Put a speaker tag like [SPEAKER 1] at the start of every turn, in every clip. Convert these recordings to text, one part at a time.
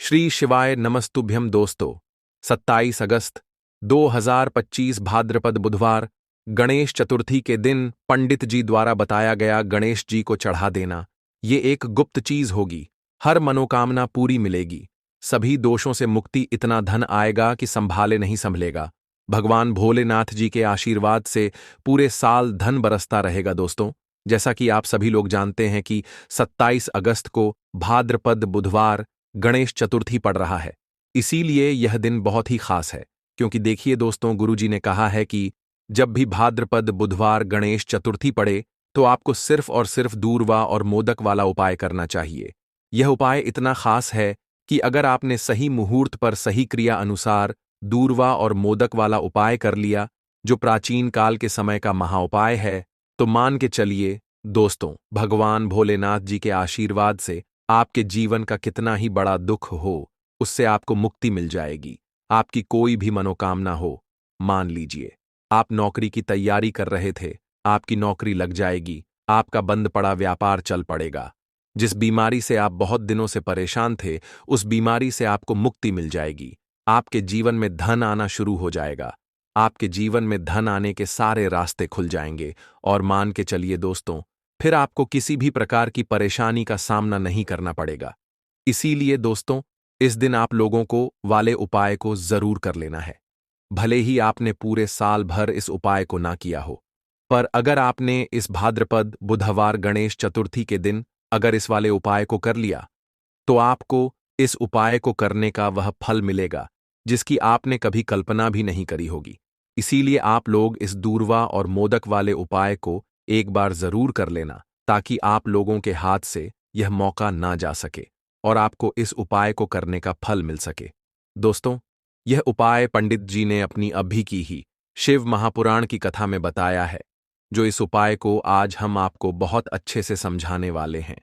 [SPEAKER 1] श्री शिवाय नमस्तुभ्यम दोस्तों। 27 अगस्त 2025 भाद्रपद बुधवार गणेश चतुर्थी के दिन पंडित जी द्वारा बताया गया गणेश जी को चढ़ा देना ये एक गुप्त चीज होगी। हर मनोकामना पूरी मिलेगी, सभी दोषों से मुक्ति, इतना धन आएगा कि संभाले नहीं संभलेगा। भगवान भोलेनाथ जी के आशीर्वाद से पूरे साल धन बरसता रहेगा। दोस्तों, जैसा कि आप सभी लोग जानते हैं कि 27 अगस्त को भाद्रपद बुधवार गणेश चतुर्थी पड़ रहा है, इसीलिए यह दिन बहुत ही खास है। क्योंकि देखिए दोस्तों, गुरुजी ने कहा है कि जब भी भाद्रपद बुधवार गणेश चतुर्थी पड़े तो आपको सिर्फ और सिर्फ दूर्वा और मोदक वाला उपाय करना चाहिए। यह उपाय इतना खास है कि अगर आपने सही मुहूर्त पर सही क्रिया अनुसार दूर्वा और मोदक वाला उपाय कर लिया, जो प्राचीन काल के समय का महाउपाय है, तो मान के चलिए दोस्तों, भगवान भोलेनाथ जी के आशीर्वाद से आपके जीवन का कितना ही बड़ा दुख हो, उससे आपको मुक्ति मिल जाएगी। आपकी कोई भी मनोकामना हो, मान लीजिए आप नौकरी की तैयारी कर रहे थे, आपकी नौकरी लग जाएगी, आपका बंद पड़ा व्यापार चल पड़ेगा। जिस बीमारी से आप बहुत दिनों से परेशान थे, उस बीमारी से आपको मुक्ति मिल जाएगी। आपके जीवन में धन आना शुरू हो जाएगा। आपके जीवन में धन आने के सारे रास्ते खुल जाएंगे और मान के चलिए दोस्तों, फिर आपको किसी भी प्रकार की परेशानी का सामना नहीं करना पड़ेगा। इसीलिए दोस्तों, इस दिन आप लोगों को वाले उपाय को जरूर कर लेना है। भले ही आपने पूरे साल भर इस उपाय को ना किया हो, पर अगर आपने इस भाद्रपद बुधवार गणेश चतुर्थी के दिन अगर इस वाले उपाय को कर लिया, तो आपको इस उपाय को करने का वह फल मिलेगा जिसकी आपने कभी कल्पना भी नहीं करी होगी। इसीलिए आप लोग इस दूर्वा और मोदक वाले उपाय को एक बार जरूर कर लेना, ताकि आप लोगों के हाथ से यह मौका ना जा सके और आपको इस उपाय को करने का फल मिल सके। दोस्तों, यह उपाय पंडित जी ने अपनी अभी की ही शिव महापुराण की कथा में बताया है, जो इस उपाय को आज हम आपको बहुत अच्छे से समझाने वाले हैं।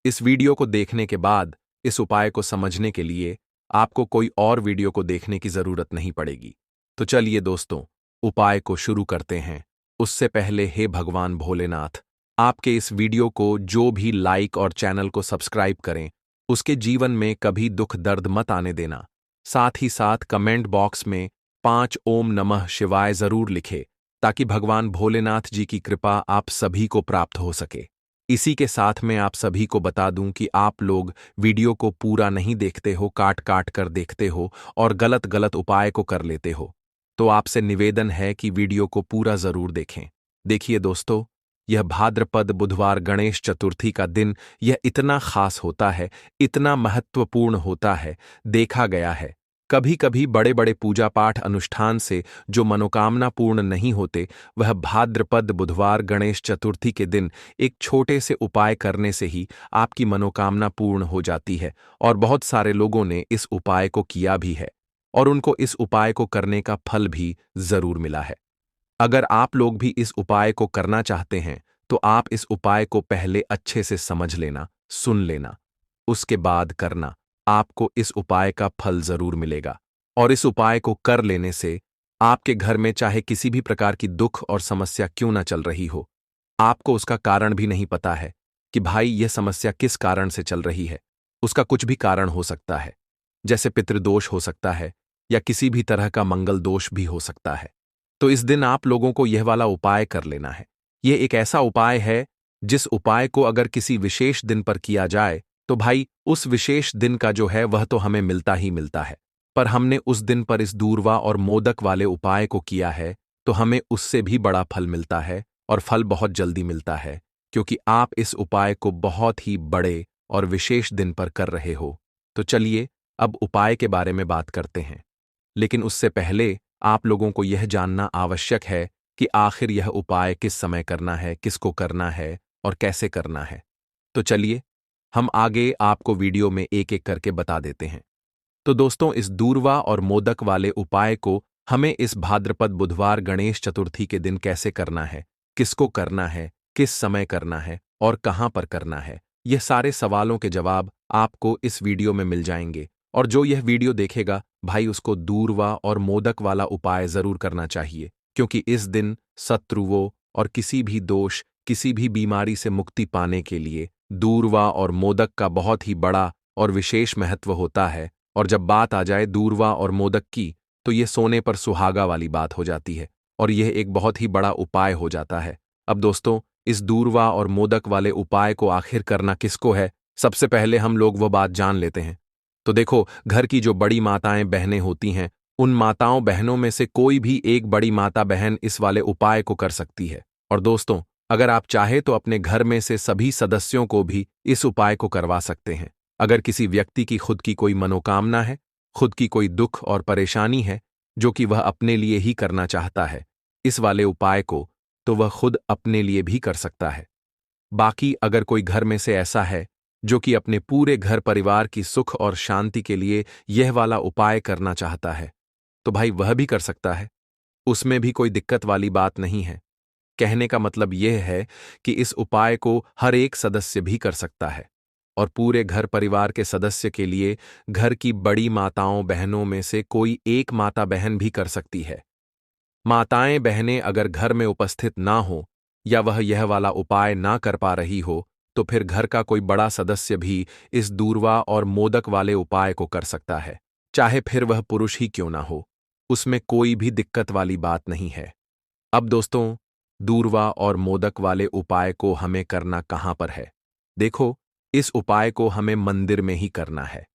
[SPEAKER 1] इस वीडियो को देखने के बाद इस उपाय को समझने के लिए आपको कोई और वीडियो को देखने की जरूरत नहीं पड़ेगी। तो चलिए दोस्तों, उपाय को शुरू करते हैं। उससे पहले हे भगवान भोलेनाथ, आपके इस वीडियो को जो भी लाइक और चैनल को सब्सक्राइब करें, उसके जीवन में कभी दुख दर्द मत आने देना। साथ ही साथ कमेंट बॉक्स में 5 ओम नमः शिवाय जरूर लिखे, ताकि भगवान भोलेनाथ जी की कृपा आप सभी को प्राप्त हो सके। इसी के साथ मैं आप सभी को बता दूं कि आप लोग वीडियो को पूरा नहीं देखते हो, काट काट कर देखते हो और गलत गलत उपाय को कर लेते हो। तो आपसे निवेदन है कि वीडियो को पूरा जरूर देखें। देखिए दोस्तों, यह भाद्रपद बुधवार गणेश चतुर्थी का दिन यह इतना खास होता है, इतना महत्वपूर्ण होता है। देखा गया है कभी कभी बड़े बड़े पूजा पाठ अनुष्ठान से जो मनोकामना पूर्ण नहीं होते, वह भाद्रपद बुधवार गणेश चतुर्थी के दिन एक छोटे से उपाय करने से ही आपकी मनोकामना पूर्ण हो जाती है। और बहुत सारे लोगों ने इस उपाय को किया भी है और उनको इस उपाय को करने का फल भी जरूर मिला है। अगर आप लोग भी इस उपाय को करना चाहते हैं, तो आप इस उपाय को पहले अच्छे से समझ लेना, सुन लेना, उसके बाद करना। आपको इस उपाय का फल जरूर मिलेगा। और इस उपाय को कर लेने से आपके घर में चाहे किसी भी प्रकार की दुख और समस्या क्यों ना चल रही हो, आपको उसका कारण भी नहीं पता है कि भाई यह समस्या किस कारण से चल रही है। उसका कुछ भी कारण हो सकता है, जैसे पितृदोष हो सकता है या किसी भी तरह का मंगल दोष भी हो सकता है। तो इस दिन आप लोगों को यह वाला उपाय कर लेना है। यह एक ऐसा उपाय है जिस उपाय को अगर किसी विशेष दिन पर किया जाए, तो भाई उस विशेष दिन का जो है वह तो हमें मिलता ही मिलता है। पर हमने उस दिन पर इस दूर्वा और मोदक वाले उपाय को किया है, तो हमें उससे भी बड़ा फल मिलता है और फल बहुत जल्दी मिलता है, क्योंकि आप इस उपाय को बहुत ही बड़े और विशेष दिन पर कर रहे हो। तो चलिए अब उपाय के बारे में बात करते हैं। लेकिन उससे पहले आप लोगों को यह जानना आवश्यक है कि आखिर यह उपाय किस समय करना है, किसको करना है और कैसे करना है। तो चलिए हम आगे आपको वीडियो में एक एक करके बता देते हैं। तो दोस्तों, इस दूर्वा और मोदक वाले उपाय को हमें इस भाद्रपद बुधवार गणेश चतुर्थी के दिन कैसे करना है, किसको करना है, किस समय करना है और कहां पर करना है, यह सारे सवालों के जवाब आपको इस वीडियो में मिल जाएंगे। और जो यह वीडियो देखेगा भाई, उसको दूर्वा और मोदक वाला उपाय जरूर करना चाहिए, क्योंकि इस दिन शत्रुओं और किसी भी दोष, किसी भी बीमारी से मुक्ति पाने के लिए दूर्वा और मोदक का बहुत ही बड़ा और विशेष महत्व होता है। और जब बात आ जाए दूर्वा और मोदक की, तो ये सोने पर सुहागा वाली बात हो जाती है और यह एक बहुत ही बड़ा उपाय हो जाता है। अब दोस्तों, इस दूर्वा और मोदक वाले उपाय को आखिर करना किसको है, सबसे पहले हम लोग वो बात जान लेते हैं। तो देखो, घर की जो बड़ी माताएं बहनें होती हैं, उन माताओं बहनों में से कोई भी एक बड़ी माता बहन इस वाले उपाय को कर सकती है। और दोस्तों, अगर आप चाहे तो अपने घर में से सभी सदस्यों को भी इस उपाय को करवा सकते हैं। अगर किसी व्यक्ति की खुद की कोई मनोकामना है, खुद की कोई दुख और परेशानी है, जो कि वह अपने लिए ही करना चाहता है, इस वाले उपाय को, तो वह खुद अपने लिए भी कर सकता है। बाकी अगर कोई घर में से ऐसा है जो कि अपने पूरे घर परिवार की सुख और शांति के लिए यह वाला उपाय करना चाहता है, तो भाई वह भी कर सकता है। उसमें भी कोई दिक्कत वाली बात नहीं है। कहने का मतलब यह है कि इस उपाय को हर एक सदस्य भी कर सकता है और पूरे घर परिवार के सदस्य के लिए घर की बड़ी माताओं बहनों में से कोई एक माता बहन भी कर सकती है। माताएं बहनें अगर घर में उपस्थित ना हो या वह यह वाला उपाय ना कर पा रही हो, तो फिर घर का कोई बड़ा सदस्य भी इस दूर्वा और मोदक वाले उपाय को कर सकता है, चाहे फिर वह पुरुष ही क्यों ना हो। उसमें कोई भी दिक्कत वाली बात नहीं है। अब दोस्तों, दूर्वा और मोदक वाले उपाय को हमें करना कहाँ पर है? देखो, इस उपाय को हमें मंदिर में ही करना है।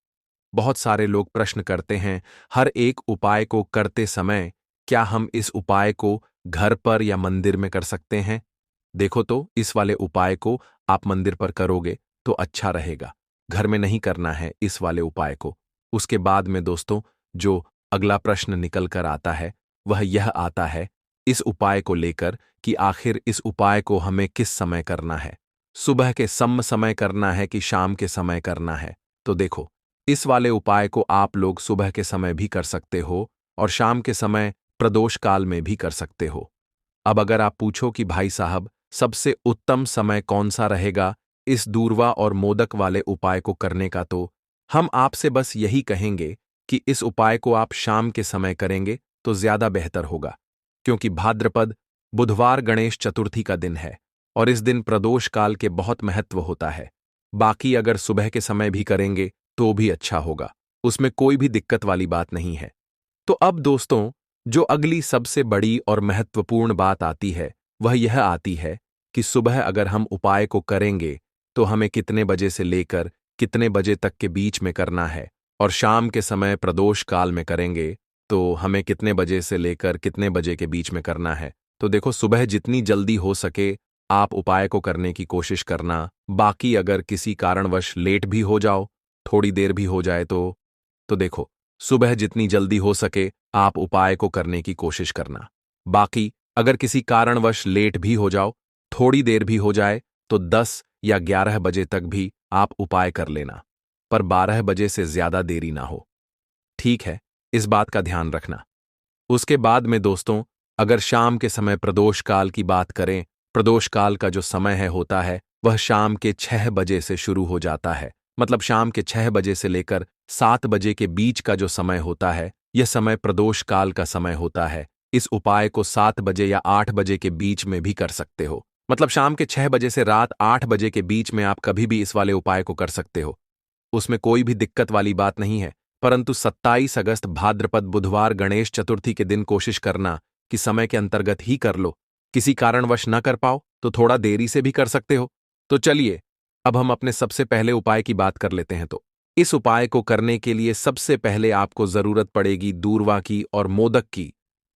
[SPEAKER 1] बहुत सारे लोग प्रश्न करते हैं, हर एक उपाय को करते समय क्या हम इस उपाय को घर पर या मंदिर में कर सकते हैं? देखो तो, इस वाले उपाय को आप मंदिर पर करोगे तो अच्छा रहेगा। घर में नहीं करना है इस वाले उपाय को। उसके बाद में दोस्तों, जो अगला प्रश्न निकल कर आता है, वह यह आता है इस उपाय को लेकर कि आखिर इस उपाय को हमें किस समय करना है? सुबह के सम समय करना है कि शाम के समय करना है? तो देखो, इस वाले उपाय को आप लोग सुबह के समय भी कर सकते हो और शाम के समय प्रदोष काल में भी कर सकते हो। अब अगर आप पूछो कि भाई साहब, सबसे उत्तम समय कौन सा रहेगा इस दूर्वा और मोदक वाले उपाय को करने का, तो हम आपसे बस यही कहेंगे कि इस उपाय को आप शाम के समय करेंगे तो ज्यादा बेहतर होगा, क्योंकि भाद्रपद बुधवार गणेश चतुर्थी का दिन है और इस दिन प्रदोष काल के बहुत महत्व होता है। बाकी अगर सुबह के समय भी करेंगे तो भी अच्छा होगा, उसमें कोई भी दिक्कत वाली बात नहीं है। तो अब दोस्तों, जो अगली सबसे बड़ी और महत्वपूर्ण बात आती है, वह यह आती है कि सुबह अगर हम उपाय को करेंगे तो हमें कितने बजे से लेकर कितने बजे तक के बीच में करना है, और शाम के समय प्रदोष काल में करेंगे तो हमें कितने बजे से लेकर कितने बजे के बीच में करना है। तो देखो, सुबह जितनी जल्दी हो सके आप उपाय को करने की कोशिश करना। बाकी अगर किसी कारणवश लेट भी हो जाओ, थोड़ी देर भी हो जाए, तो देखो, सुबह जितनी जल्दी हो सके आप उपाय को करने की कोशिश करना। बाकी अगर किसी कारणवश लेट भी हो जाओ, थोड़ी देर भी हो जाए, तो 10 या 11 बजे तक भी आप उपाय कर लेना, पर 12 बजे से ज्यादा देरी ना हो। ठीक है, इस बात का ध्यान रखना। उसके बाद में दोस्तों, अगर शाम के समय प्रदोष काल की बात करें, प्रदोष काल का जो समय है होता है वह शाम के 6 बजे से शुरू हो जाता है। मतलब शाम के 6 बजे से लेकर 7 बजे के बीच का जो समय होता है, यह समय प्रदोष काल का समय होता है। इस उपाय को 7 बजे या 8 बजे के बीच में भी कर सकते हो। मतलब शाम के 6 बजे से रात 8 बजे के बीच में आप कभी भी इस वाले उपाय को कर सकते हो। उसमें कोई भी दिक्कत वाली बात नहीं है। परंतु 27 अगस्त भाद्रपद बुधवार गणेश चतुर्थी के दिन कोशिश करना कि समय के अंतर्गत ही कर लो। किसी कारणवश न कर पाओ तो थोड़ा देरी से भी कर सकते हो। तो चलिए, अब हम अपने सबसे पहले उपाय की बात कर लेते हैं। तो इस उपाय को करने के लिए सबसे पहले आपको जरूरत पड़ेगी दूर्वा की और मोदक की।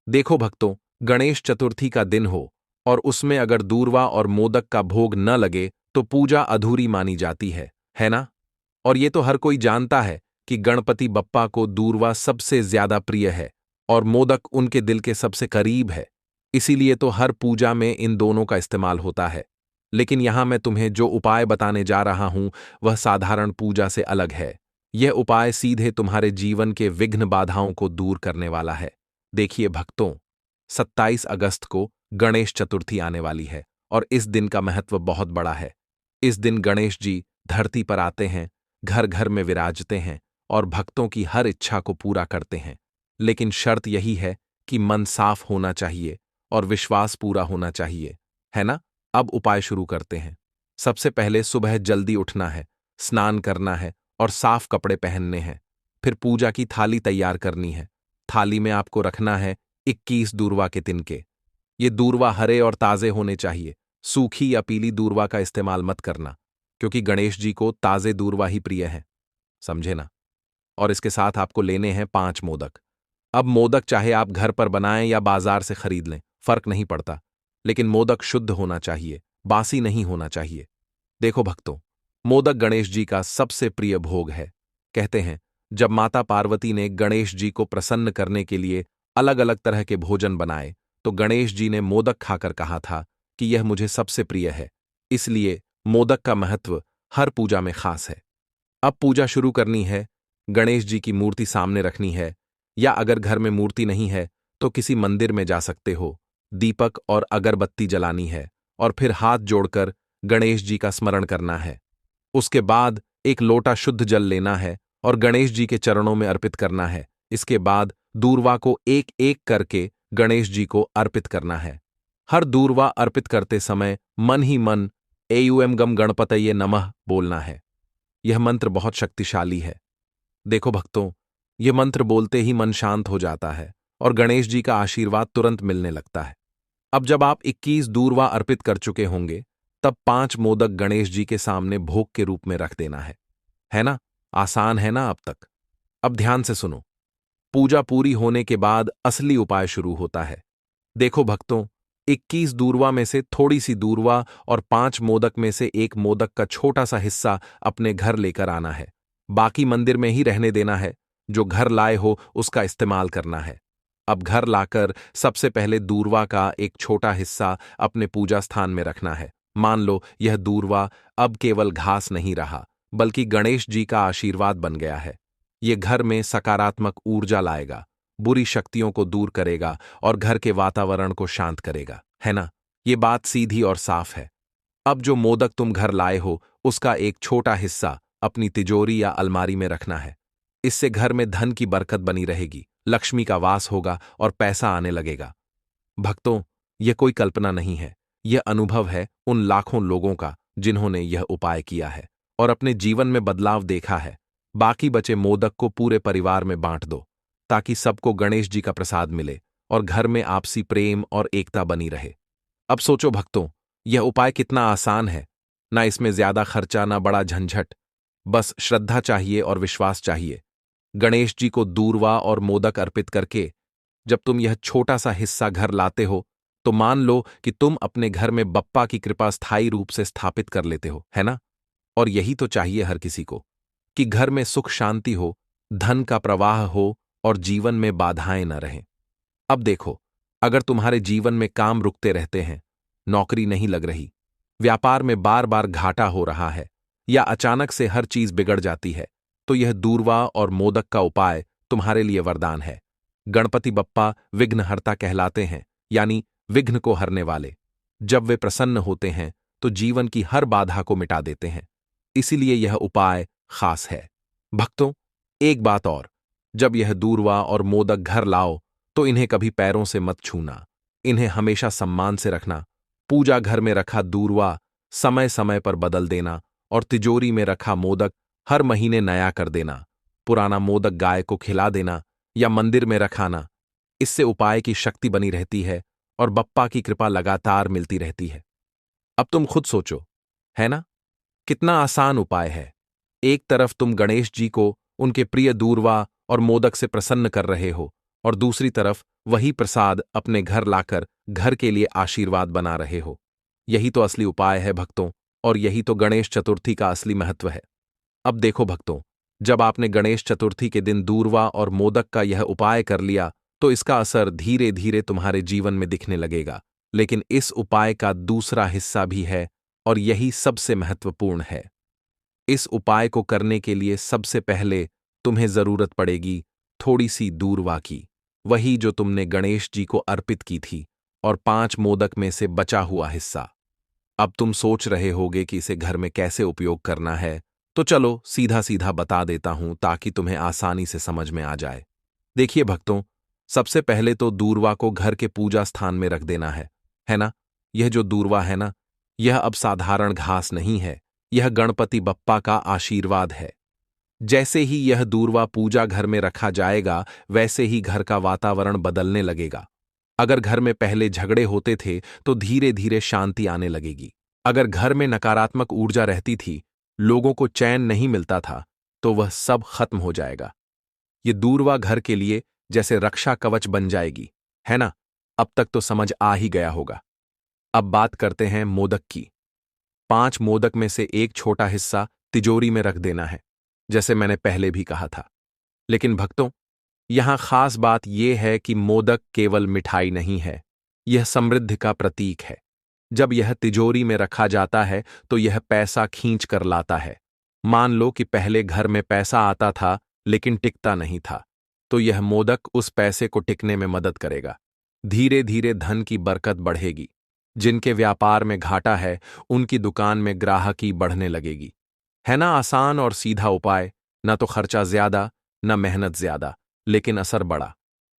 [SPEAKER 1] देखो भक्तों, गणेश चतुर्थी का दिन हो और उसमें अगर दूर्वा और मोदक का भोग न लगे तो पूजा अधूरी मानी जाती है ना? और ये तो हर कोई जानता है कि गणपति बप्पा को दूर्वा सबसे ज्यादा प्रिय है और मोदक उनके दिल के सबसे करीब है। इसीलिए तो हर पूजा में इन दोनों का इस्तेमाल होता है। लेकिन यहां मैं तुम्हें जो उपाय बताने जा रहा हूं वह साधारण पूजा से अलग है। यह उपाय सीधे तुम्हारे जीवन के विघ्न बाधाओं को दूर करने वाला है। देखिए भक्तों, 27 अगस्त को गणेश चतुर्थी आने वाली है और इस दिन का महत्व बहुत बड़ा है। इस दिन गणेश जी धरती पर आते हैं, घर घर में विराजते हैं और भक्तों की हर इच्छा को पूरा करते हैं। लेकिन शर्त यही है कि मन साफ होना चाहिए और विश्वास पूरा होना चाहिए, है ना? अब उपाय शुरू करते हैं। सबसे पहले सुबह जल्दी उठना है, स्नान करना है और साफ कपड़े पहनने हैं। फिर पूजा की थाली तैयार करनी है। थाली में आपको रखना है 21 दूर्वा के तिनके। ये दूर्वा हरे और ताजे होने चाहिए। सूखी या पीली दूर्वा का इस्तेमाल मत करना, क्योंकि गणेश जी को ताजे दूर्वा ही प्रिय है। समझे ना? और इसके साथ आपको लेने हैं 5 मोदक। अब मोदक चाहे आप घर पर बनाएं या बाजार से खरीद लें, फर्क नहीं पड़ता, लेकिन मोदक शुद्ध होना चाहिए, बासी नहीं होना चाहिए। देखो भक्तों, मोदक गणेश जी का सबसे प्रिय भोग है। कहते हैं, जब माता पार्वती ने गणेश जी को प्रसन्न करने के लिए अलग अलग तरह के भोजन बनाए, तो गणेश जी ने मोदक खाकर कहा था कि यह मुझे सबसे प्रिय है। इसलिए मोदक का महत्व हर पूजा में खास है। अब पूजा शुरू करनी है। गणेश जी की मूर्ति सामने रखनी है, या अगर घर में मूर्ति नहीं है तो किसी मंदिर में जा सकते हो। दीपक और अगरबत्ती जलानी है और फिर हाथ जोड़कर गणेश जी का स्मरण करना है। उसके बाद एक लोटा शुद्ध जल लेना है और गणेश जी के चरणों में अर्पित करना है। इसके बाद दूर्वा को एक एक करके गणेश जी को अर्पित करना है। हर दूर्वा अर्पित करते समय मन ही मन एयूएम गम गणपतये नमः बोलना है। यह मंत्र बहुत शक्तिशाली है। देखो भक्तों, यह मंत्र बोलते ही मन शांत हो जाता है और गणेश जी का आशीर्वाद तुरंत मिलने लगता है। अब जब आप 21 दूर्वा अर्पित कर चुके होंगे, तब 5 मोदक गणेश जी के सामने भोग के रूप में रख देना है ना? आसान है ना अब तक? अब ध्यान से सुनो। पूजा पूरी होने के बाद असली उपाय शुरू होता है। देखो भक्तों, 21 दूर्वा में से थोड़ी सी दूर्वा और 5 मोदक में से एक मोदक का छोटा सा हिस्सा अपने घर लेकर आना है। बाकी मंदिर में ही रहने देना है। जो घर लाए हो उसका इस्तेमाल करना है। अब घर लाकर सबसे पहले दूर्वा का एक छोटा हिस्सा अपने पूजा स्थान में रखना है। मान लो यह दूर्वा अब केवल घास नहीं रहा, बल्कि गणेश जी का आशीर्वाद बन गया है। ये घर में सकारात्मक ऊर्जा लाएगा, बुरी शक्तियों को दूर करेगा और घर के वातावरण को शांत करेगा, है ना? ये बात सीधी और साफ है। अब जो मोदक तुम घर लाए हो, उसका एक छोटा हिस्सा अपनी तिजोरी या अलमारी में रखना है। इससे घर में धन की बरकत बनी रहेगी, लक्ष्मी का वास होगा और पैसा आने लगेगा। भक्तों, यह कोई कल्पना नहीं है, यह अनुभव है उन लाखों लोगों का जिन्होंने यह उपाय किया है और अपने जीवन में बदलाव देखा है। बाकी बचे मोदक को पूरे परिवार में बांट दो, ताकि सबको गणेश जी का प्रसाद मिले और घर में आपसी प्रेम और एकता बनी रहे। अब सोचो भक्तों, यह उपाय कितना आसान है। ना इसमें ज्यादा खर्चा, ना बड़ा झंझट। बस श्रद्धा चाहिए और विश्वास चाहिए। गणेश जी को दूर्वा और मोदक अर्पित करके जब तुम यह छोटा सा हिस्सा घर लाते हो, तो मान लो कि तुम अपने घर में बप्पा की कृपा स्थायी रूप से स्थापित कर लेते हो, है ना? और यही तो चाहिए हर किसी को, कि घर में सुख शांति हो, धन का प्रवाह हो और जीवन में बाधाएं न रहें। अब देखो, अगर तुम्हारे जीवन में काम रुकते रहते हैं, नौकरी नहीं लग रही, व्यापार में बार बार घाटा हो रहा है, या अचानक से हर चीज बिगड़ जाती है, तो यह दूर्वा और मोदक का उपाय तुम्हारे लिए वरदान है। गणपति बप्पा विघ्नहर्ता कहलाते हैं, यानी विघ्न को हरने वाले। जब वे प्रसन्न होते हैं तो जीवन की हर बाधा को मिटा देते हैं। इसीलिए यह उपाय खास है। भक्तों, एक बात और, जब यह दूर्वा और मोदक घर लाओ तो इन्हें कभी पैरों से मत छूना। इन्हें हमेशा सम्मान से रखना। पूजा घर में रखा दूर्वा समय समय पर बदल देना और तिजोरी में रखा मोदक हर महीने नया कर देना। पुराना मोदक गाय को खिला देना या मंदिर में रखाना। इससे उपाय की शक्ति बनी रहती है और बप्पा की कृपा लगातार मिलती रहती है। अब तुम खुद सोचो, है ना? कितना आसान उपाय है। एक तरफ तुम गणेश जी को उनके प्रिय दूर्वा और मोदक से प्रसन्न कर रहे हो, और दूसरी तरफ वही प्रसाद अपने घर लाकर घर के लिए आशीर्वाद बना रहे हो। यही तो असली उपाय है भक्तों, और यही तो गणेश चतुर्थी का असली महत्व है। अब देखो भक्तों, जब आपने गणेश चतुर्थी के दिन दूर्वा और मोदक का यह उपाय कर लिया, तो इसका असर धीरे धीरे तुम्हारे जीवन में दिखने लगेगा। लेकिन इस उपाय का दूसरा हिस्सा भी है, और यही सबसे महत्वपूर्ण है। इस उपाय को करने के लिए सबसे पहले तुम्हें जरूरत पड़ेगी थोड़ी सी दूर्वा की, वही जो तुमने गणेश जी को अर्पित की थी, और 5 मोदक में से बचा हुआ हिस्सा। अब तुम सोच रहे होगे कि इसे घर में कैसे उपयोग करना है, तो चलो सीधा सीधा बता देता हूं ताकि तुम्हें आसानी से समझ में आ जाए। देखिए भक्तों, सबसे पहले तो दूर्वा को घर के पूजा स्थान में रख देना है ना? यह जो दूर्वा है ना, यह अब साधारण घास नहीं है, यह गणपति बप्पा का आशीर्वाद है। जैसे ही यह दूर्वा पूजा घर में रखा जाएगा, वैसे ही घर का वातावरण बदलने लगेगा। अगर घर में पहले झगड़े होते थे तो धीरे धीरे शांति आने लगेगी। अगर घर में नकारात्मक ऊर्जा रहती थी, लोगों को चैन नहीं मिलता था, तो वह सब खत्म हो जाएगा। ये दूर्वा घर के लिए जैसे रक्षा कवच बन जाएगी, है ना? अब तक तो समझ आ ही गया होगा। अब बात करते हैं मोदक की। 5 मोदक में से एक छोटा हिस्सा तिजोरी में रख देना है, जैसे मैंने पहले भी कहा था। लेकिन भक्तों, यहां खास बात यह है कि मोदक केवल मिठाई नहीं है, यह समृद्धि का प्रतीक है। जब यह तिजोरी में रखा जाता है तो यह पैसा खींच कर लाता है। मान लो कि पहले घर में पैसा आता था लेकिन टिकता नहीं था, तो यह मोदक उस पैसे को टिकने में मदद करेगा। धीरे धीरे धन की बरकत बढ़ेगी। जिनके व्यापार में घाटा है, उनकी दुकान में ग्राहकी बढ़ने लगेगी। है ना आसान और सीधा उपाय? न तो खर्चा ज्यादा, न मेहनत ज्यादा, लेकिन असर बड़ा।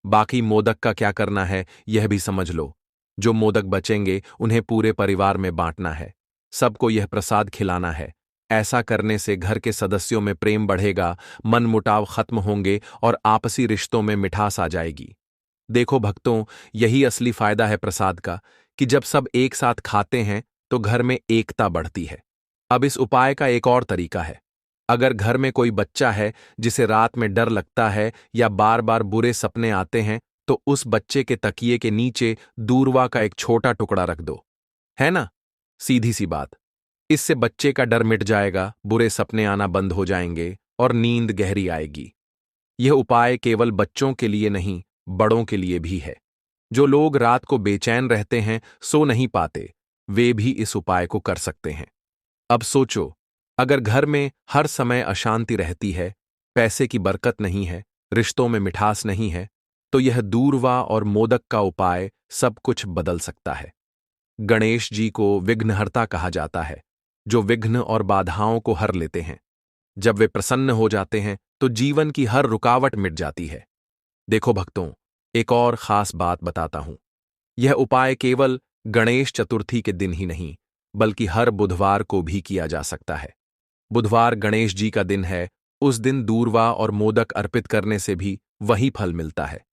[SPEAKER 1] बाकी मोदक का क्या करना है, यह भी समझ लो। जो मोदक बचेंगे उन्हें पूरे परिवार में बांटना है। सबको यह प्रसाद खिलाना है। ऐसा करने से घर के सदस्यों में प्रेम बढ़ेगा, मनमुटाव खत्म होंगे और आपसी रिश्तों में मिठास आ जाएगी। देखो भक्तों, यही असली फायदा है प्रसाद का, कि जब सब एक साथ खाते हैं तो घर में एकता बढ़ती है। अब इस उपाय का एक और तरीका है। अगर घर में कोई बच्चा है जिसे रात में डर लगता है या बार बार बुरे सपने आते हैं, तो उस बच्चे के तकिए के नीचे दूर्वा का एक छोटा टुकड़ा रख दो। है ना? सीधी सी बात। इससे बच्चे का डर मिट जाएगा, बुरे सपने आना बंद हो जाएंगे और नींद गहरी आएगी। यह उपाय केवल बच्चों के लिए नहीं, बड़ों के लिए भी है। जो लोग रात को बेचैन रहते हैं, सो नहीं पाते, वे भी इस उपाय को कर सकते हैं। अब सोचो, अगर घर में हर समय अशांति रहती है, पैसे की बरकत नहीं है, रिश्तों में मिठास नहीं है, तो यह दूर्वा और मोदक का उपाय सब कुछ बदल सकता है। गणेश जी को विघ्नहर्ता कहा जाता है, जो विघ्न और बाधाओं को हर लेते हैं। जब वे प्रसन्न हो जाते हैं तो जीवन की हर रुकावट मिट जाती है। देखो भक्तों, एक और खास बात बताता हूं। यह उपाय केवल गणेश चतुर्थी के दिन ही नहीं, बल्कि हर बुधवार को भी किया जा सकता है। बुधवार गणेश जी का दिन है, उस दिन दूर्वा और मोदक अर्पित करने से भी वही फल मिलता है।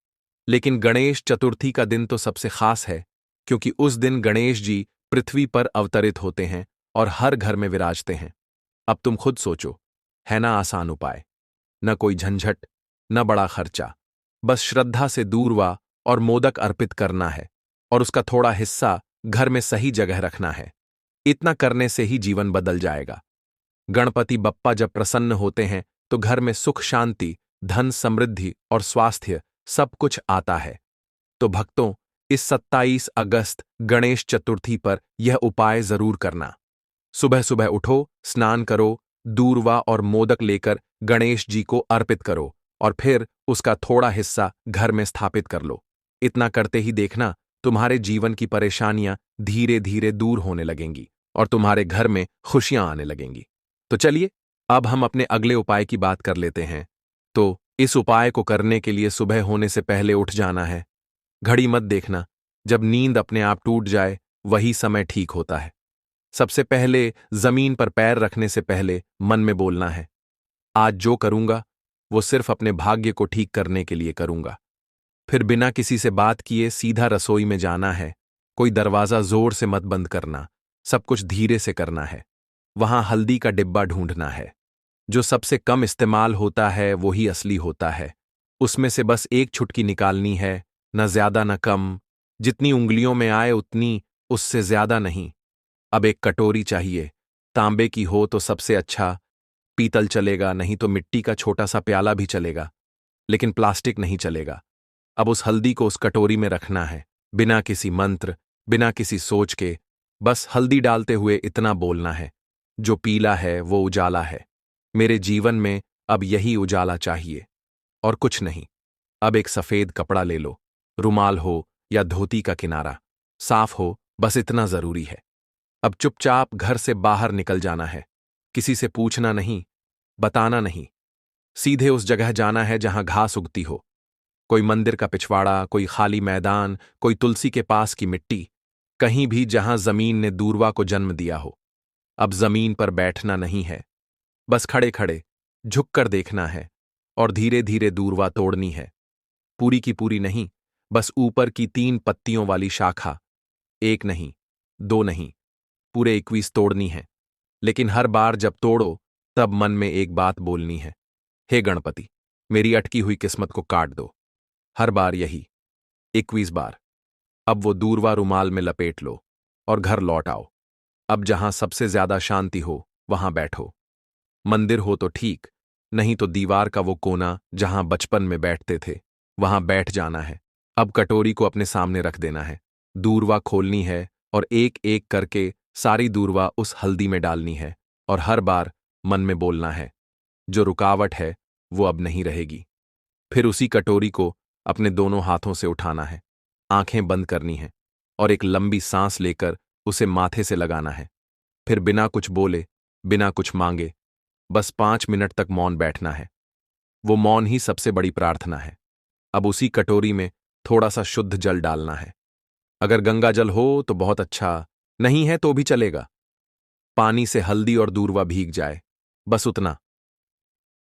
[SPEAKER 1] लेकिन गणेश चतुर्थी का दिन तो सबसे खास है, क्योंकि उस दिन गणेश जी पृथ्वी पर अवतरित होते हैं और हर घर में विराजते हैं। अब तुम खुद सोचो, है ना आसान उपाय? न कोई झंझट, न बड़ा खर्चा, बस श्रद्धा से दूर्वा और मोदक अर्पित करना है और उसका थोड़ा हिस्सा घर में सही जगह रखना है। इतना करने से ही जीवन बदल जाएगा। गणपति बप्पा जब प्रसन्न होते हैं तो घर में सुख शांति, धन समृद्धि और स्वास्थ्य सब कुछ आता है। तो भक्तों, इस 27 अगस्त गणेश चतुर्थी पर यह उपाय जरूर करना। सुबह सुबह उठो, स्नान करो, दूर्वा और मोदक लेकर गणेश जी को अर्पित करो और फिर उसका थोड़ा हिस्सा घर में स्थापित कर लो। इतना करते ही देखना, तुम्हारे जीवन की परेशानियां धीरे धीरे दूर होने लगेंगी और तुम्हारे घर में खुशियां आने लगेंगी। तो चलिए, अब हम अपने अगले उपाय की बात कर लेते हैं। तो इस उपाय को करने के लिए सुबह होने से पहले उठ जाना है। घड़ी मत देखना, जब नींद अपने आप टूट जाए वही समय ठीक होता है। सबसे पहले जमीन पर पैर रखने से पहले मन में बोलना है, आज जो करूंगा वो सिर्फ अपने भाग्य को ठीक करने के लिए करूंगा। फिर बिना किसी से बात किए सीधा रसोई में जाना है। कोई दरवाजा जोर से मत बंद करना, सब कुछ धीरे से करना है। वहां हल्दी का डिब्बा ढूंढना है। जो सबसे कम इस्तेमाल होता है वही असली होता है। उसमें से बस एक चुटकी निकालनी है, न ज्यादा न कम। जितनी उंगलियों में आए उतनी, उससे ज्यादा नहीं। अब एक कटोरी चाहिए। तांबे की हो तो सबसे अच्छा, पीतल चलेगा, नहीं तो मिट्टी का छोटा सा प्याला भी चलेगा, लेकिन प्लास्टिक नहीं चलेगा। अब उस हल्दी को उस कटोरी में रखना है, बिना किसी मंत्र, बिना किसी सोच के। बस हल्दी डालते हुए इतना बोलना है, जो पीला है वो उजाला है। मेरे जीवन में अब यही उजाला चाहिए और कुछ नहीं। अब एक सफेद कपड़ा ले लो, रुमाल हो या धोती का किनारा, साफ हो, बस इतना जरूरी है। अब चुपचाप घर से बाहर निकल जाना है। किसी से पूछना नहीं, बताना नहीं। सीधे उस जगह जाना है जहां घास उगती हो। कोई मंदिर का पिछवाड़ा, कोई खाली मैदान, कोई तुलसी के पास की मिट्टी, कहीं भी जहां जमीन ने दूर्वा को जन्म दिया हो। अब जमीन पर बैठना नहीं है, बस खड़े खड़े, झुककर देखना है और धीरे धीरे दूरवा तोड़नी है। पूरी की पूरी नहीं, बस ऊपर की 3 पत्तियों वाली शाखा। एक नहीं, 2 नहीं, पूरे 21 तोड़नी है। लेकिन हर बार जब तोड़ो तब मन में एक बात बोलनी है, हे गणपति, मेरी अटकी हुई किस्मत को काट दो। हर बार यही, 21 बार। अब वो दूरवा रुमाल में लपेट लो और घर लौट आओ। अब जहां सबसे ज्यादा शांति हो वहां बैठो। मंदिर हो तो ठीक, नहीं तो दीवार का वो कोना जहां बचपन में बैठते थे वहां बैठ जाना है। अब कटोरी को अपने सामने रख देना है, दूरवा खोलनी है और एक एक करके सारी दूरवा उस हल्दी में डालनी है और हर बार मन में बोलना है, जो रुकावट है वो अब नहीं रहेगी। फिर उसी कटोरी को अपने दोनों हाथों से उठाना है, आंखें बंद करनी है और एक लंबी सांस लेकर उसे माथे से लगाना है। फिर बिना कुछ बोले, बिना कुछ मांगे, बस 5 मिनट तक मौन बैठना है। वो मौन ही सबसे बड़ी प्रार्थना है। अब उसी कटोरी में थोड़ा सा शुद्ध जल डालना है। अगर गंगा जल हो तो बहुत अच्छा, नहीं है तो भी चलेगा। पानी से हल्दी और दूरवा भीग जाए, बस उतना।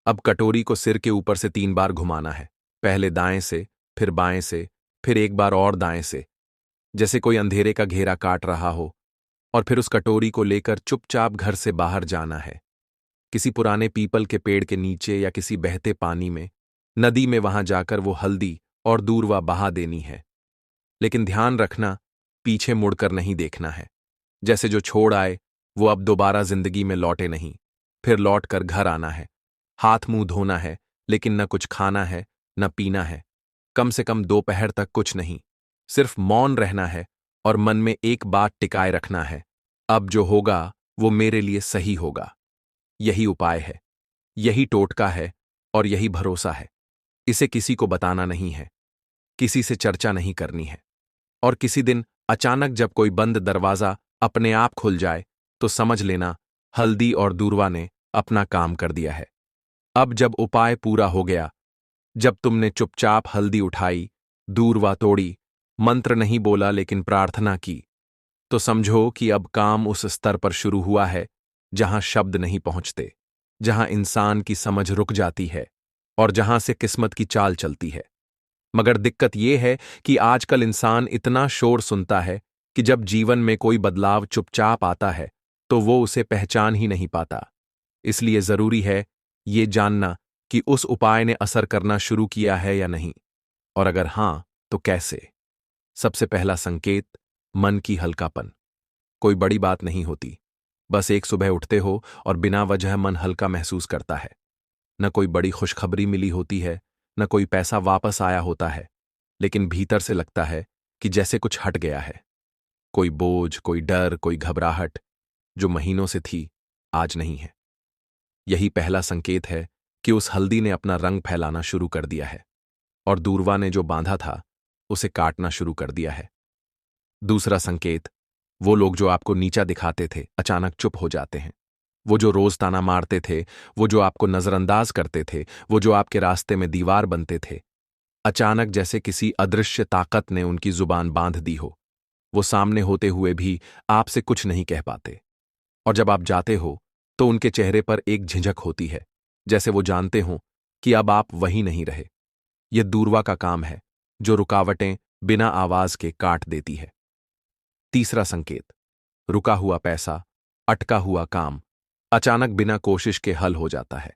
[SPEAKER 1] अब कटोरी को सिर के ऊपर से 3 बार घुमाना है, पहले दाएं से, फिर बाएं से, फिर एक बार और दाएं से, जैसे कोई अंधेरे का घेरा काट रहा हो। और फिर उस कटोरी को लेकर चुपचाप घर से बाहर जाना है, किसी पुराने पीपल के पेड़ के नीचे या किसी बहते पानी में, नदी में। वहां जाकर वो हल्दी और दूरवा बहा देनी है। लेकिन ध्यान रखना, पीछे मुड़कर नहीं देखना है। जैसे जो छोड़ आए वो अब दोबारा जिंदगी में लौटे नहीं। फिर लौट कर घर आना है, हाथ मुंह धोना है, लेकिन न कुछ खाना है न पीना है। कम से कम दोपहर तक कुछ नहीं, सिर्फ मौन रहना है और मन में एक बात टिकाए रखना है, अब जो होगा वो मेरे लिए सही होगा। यही उपाय है, यही टोटका है और यही भरोसा है। इसे किसी को बताना नहीं है, किसी से चर्चा नहीं करनी है। और किसी दिन अचानक जब कोई बंद दरवाजा अपने आप खुल जाए तो समझ लेना, हल्दी और दूरवा ने अपना काम कर दिया है। अब जब उपाय पूरा हो गया, जब तुमने चुपचाप हल्दी उठाई, दूरवा तोड़ी, मंत्र नहीं बोला लेकिन प्रार्थना की, तो समझो कि अब काम उस स्तर पर शुरू हुआ है जहां शब्द नहीं पहुंचते, जहां इंसान की समझ रुक जाती है और जहां से किस्मत की चाल चलती है। मगर दिक्कत यह है कि आजकल इंसान इतना शोर सुनता है कि जब जीवन में कोई बदलाव चुपचाप आता है तो वो उसे पहचान ही नहीं पाता। इसलिए जरूरी है ये जानना कि उस उपाय ने असर करना शुरू किया है या नहीं, और अगर हां तो कैसे। सबसे पहला संकेत, मन की हल्कापन। कोई बड़ी बात नहीं होती, बस एक सुबह उठते हो और बिना वजह मन हल्का महसूस करता है। न कोई बड़ी खुशखबरी मिली होती है, न कोई पैसा वापस आया होता है, लेकिन भीतर से लगता है कि जैसे कुछ हट गया है। कोई बोझ, कोई डर, कोई घबराहट जो महीनों से थी आज नहीं है। यही पहला संकेत है कि उस हल्दी ने अपना रंग फैलाना शुरू कर दिया है और दूरवा ने जो बांधा था उसे काटना शुरू कर दिया है। दूसरा संकेत, वो लोग जो आपको नीचा दिखाते थे अचानक चुप हो जाते हैं। वो जो रोज ताना मारते थे, वो जो आपको नजरअंदाज करते थे, वो जो आपके रास्ते में दीवार बनते थे, अचानक जैसे किसी अदृश्य ताकत ने उनकी जुबान बांध दी हो। वो सामने होते हुए भी आपसे कुछ नहीं कह पाते। और जब आप जाते हो तो उनके चेहरे पर एक झिझक होती है, जैसे वो जानते हों कि अब आप वही नहीं रहे। यह दूरवा का काम है जो रुकावटें बिना आवाज के काट देती है। तीसरा संकेत, रुका हुआ पैसा, अटका हुआ काम अचानक बिना कोशिश के हल हो जाता है।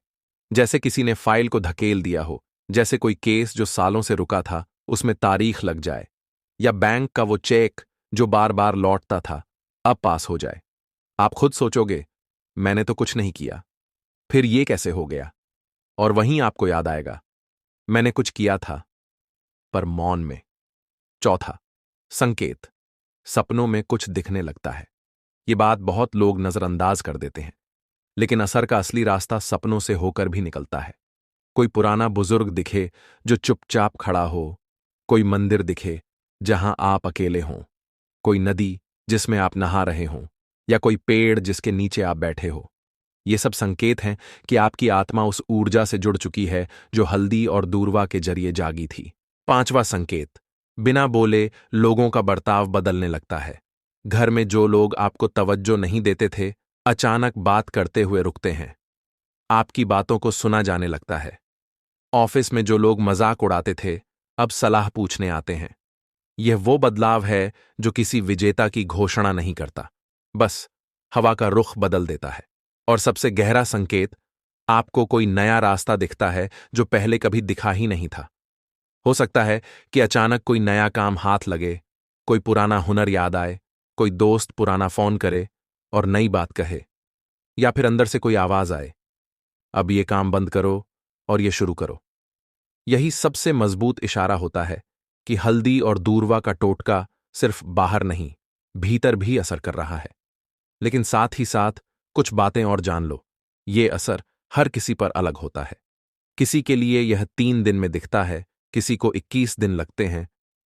[SPEAKER 1] जैसे किसी ने फाइल को धकेल दिया हो, जैसे कोई केस जो सालों से रुका था उसमें तारीख लग जाए, या बैंक का वो चेक जो बार बार लौटता था अब पास हो जाए। आप खुद सोचोगे, मैंने तो कुछ नहीं किया, फिर ये कैसे हो गया? और वहीं आपको याद आएगा, मैंने कुछ किया था, पर मौन में। चौथा संकेत, सपनों में कुछ दिखने लगता है। ये बात बहुत लोग नजरअंदाज कर देते हैं, लेकिन असर का असली रास्ता सपनों से होकर भी निकलता है। कोई पुराना बुजुर्ग दिखे जो चुपचाप खड़ा हो, कोई मंदिर दिखे जहां आप अकेले हों, कोई नदी जिसमें आप नहा रहे हों, या कोई पेड़ जिसके नीचे आप बैठे हो। ये सब संकेत हैं कि आपकी आत्मा उस ऊर्जा से जुड़ चुकी है जो हल्दी और दूरवा के जरिए जागी थी। पांचवा संकेत, बिना बोले लोगों का बर्ताव बदलने लगता है। घर में जो लोग आपको तवज्जो नहीं देते थे अचानक बात करते हुए रुकते हैं। आपकी बातों को सुना जाने लगता है। ऑफिस में जो लोग मजाक उड़ाते थे अब सलाह पूछने आते हैं। यह वो बदलाव है जो किसी विजेता की घोषणा नहीं करता, बस हवा का रुख बदल देता है। और सबसे गहरा संकेत, आपको कोई नया रास्ता दिखता है जो पहले कभी दिखा ही नहीं था। हो सकता है कि अचानक कोई नया काम हाथ लगे, कोई पुराना हुनर याद आए, कोई दोस्त पुराना फोन करे और नई बात कहे, या फिर अंदर से कोई आवाज आए, अब ये काम बंद करो और ये शुरू करो। यही सबसे मजबूत इशारा होता है कि हल्दी और दूरवा का टोटका सिर्फ बाहर नहीं, भीतर भी असर कर रहा है। लेकिन साथ ही साथ कुछ बातें और जान लो, ये असर हर किसी पर अलग होता है। किसी के लिए यह 3 दिन में दिखता है, किसी को 21 दिन लगते हैं,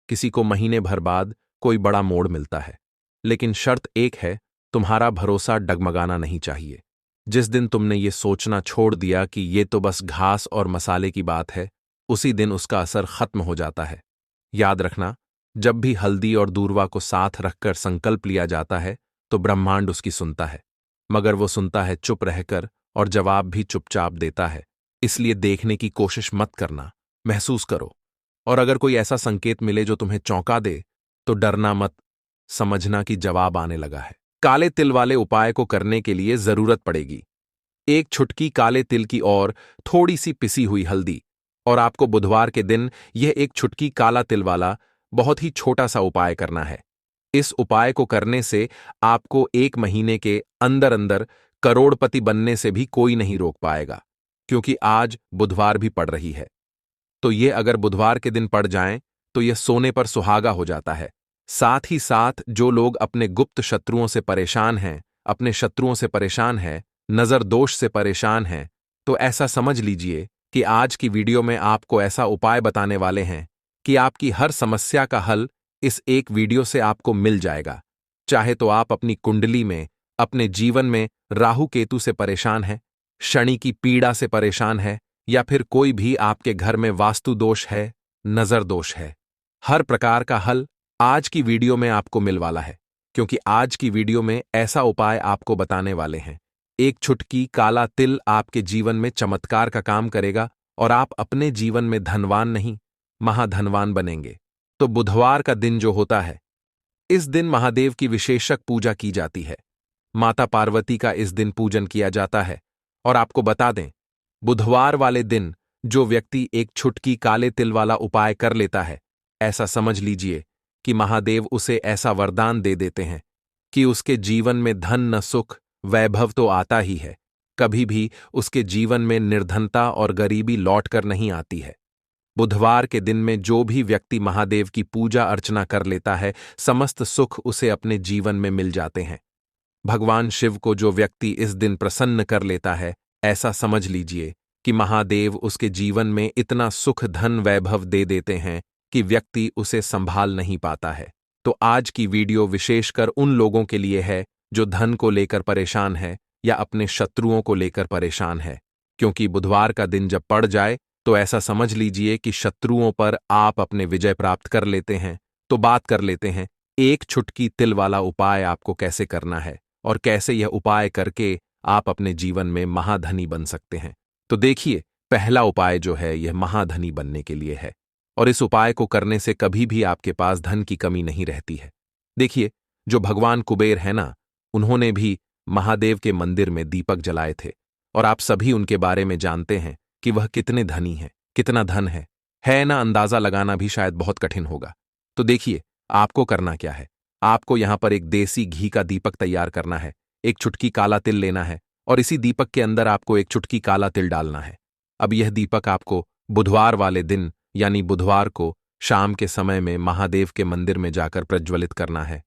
[SPEAKER 1] किसी को महीने भर बाद कोई बड़ा मोड़ मिलता है। लेकिन शर्त एक है, तुम्हारा भरोसा डगमगाना नहीं चाहिए। जिस दिन तुमने ये सोचना छोड़ दिया कि ये तो बस घास और मसाले की बात है, उसी दिन उसका असर खत्म हो जाता है। याद रखना, जब भी हल्दी और दूरवा को साथ रखकर संकल्प लिया जाता है तो ब्रह्मांड उसकी सुनता है, मगर वो सुनता है चुप रहकर और जवाब भी चुपचाप देता है। इसलिए देखने की कोशिश मत करना, महसूस करो। और अगर कोई ऐसा संकेत मिले जो तुम्हें चौंका दे तो डरना मत, समझना कि जवाब आने लगा है। काले तिल वाले उपाय को करने के लिए जरूरत पड़ेगी एक छुटकी काले तिल की और थोड़ी सी पिसी हुई हल्दी। और आपको बुधवार के दिन यह एक छुटकी काला तिल वाला बहुत ही छोटा सा उपाय करना है। इस उपाय को करने से आपको 1 महीने के अंदर अंदर करोड़पति बनने से भी कोई नहीं रोक पाएगा, क्योंकि आज बुधवार भी पड़ रही है। तो ये अगर बुधवार के दिन पड़ जाएं तो यह सोने पर सुहागा हो जाता है। साथ ही साथ जो लोग अपने गुप्त शत्रुओं से परेशान हैं, अपने शत्रुओं से परेशान हैं, नजर दोष से परेशान हैं, तो ऐसा समझ लीजिए कि आज की वीडियो में आपको ऐसा उपाय बताने वाले हैं कि आपकी हर समस्या का हल इस एक वीडियो से आपको मिल जाएगा। चाहे तो आप अपनी कुंडली में, अपने जीवन में राहु केतु से परेशान हैं, शनि की पीड़ा से परेशान है, या फिर कोई भी आपके घर में वास्तु दोष है, नजर दोष है, हर प्रकार का हल आज की वीडियो में आपको मिल वाला है। क्योंकि आज की वीडियो में ऐसा उपाय आपको बताने वाले हैं, एक छुटकी काला तिल आपके जीवन में चमत्कार का काम करेगा और आप अपने जीवन में धनवान नहीं, महाधनवान बनेंगे। तो बुधवार का दिन जो होता है, इस दिन महादेव की विशेषक पूजा की जाती है। माता पार्वती का इस दिन पूजन किया जाता है। और आपको बता दें, बुधवार वाले दिन जो व्यक्ति एक छुटकी काले तिल वाला उपाय कर लेता है, ऐसा समझ लीजिए कि महादेव उसे ऐसा वरदान दे देते हैं कि उसके जीवन में धन न सुख वैभव तो आता ही है, कभी भी उसके जीवन में निर्धनता और गरीबी लौटकर नहीं आती है। बुधवार के दिन में जो भी व्यक्ति महादेव की पूजा अर्चना कर लेता है, समस्त सुख उसे अपने जीवन में मिल जाते हैं। भगवान शिव को जो व्यक्ति इस दिन प्रसन्न कर लेता है, ऐसा समझ लीजिए कि महादेव उसके जीवन में इतना सुख धन वैभव दे देते हैं कि व्यक्ति उसे संभाल नहीं पाता है। तो आज की वीडियो विशेषकर उन लोगों के लिए है जो धन को लेकर परेशान है या अपने शत्रुओं को लेकर परेशान है। क्योंकि बुधवार का दिन जब पड़ जाए तो ऐसा समझ लीजिए कि शत्रुओं पर आप अपने विजय प्राप्त कर लेते हैं। तो बात कर लेते हैं एक छुटकी तिल वाला उपाय आपको कैसे करना है और कैसे यह उपाय करके आप अपने जीवन में महाधनी बन सकते हैं। तो देखिए, पहला उपाय जो है यह महाधनी बनने के लिए है और इस उपाय को करने से कभी भी आपके पास धन की कमी नहीं रहती है। देखिए, जो भगवान कुबेर है ना, उन्होंने भी महादेव के मंदिर में दीपक जलाए थे और आप सभी उनके बारे में जानते हैं कि वह कितने धनी हैं, कितना धन है ना, अंदाजा लगाना भी शायद बहुत कठिन होगा। तो देखिए, आपको करना क्या है। आपको यहां पर एक देसी घी का दीपक तैयार करना है, एक चुटकी काला तिल लेना है और इसी दीपक के अंदर आपको एक चुटकी काला तिल डालना है। अब यह दीपक आपको बुधवार वाले दिन यानी बुधवार को शाम के समय में महादेव के मंदिर में जाकर प्रज्वलित करना है।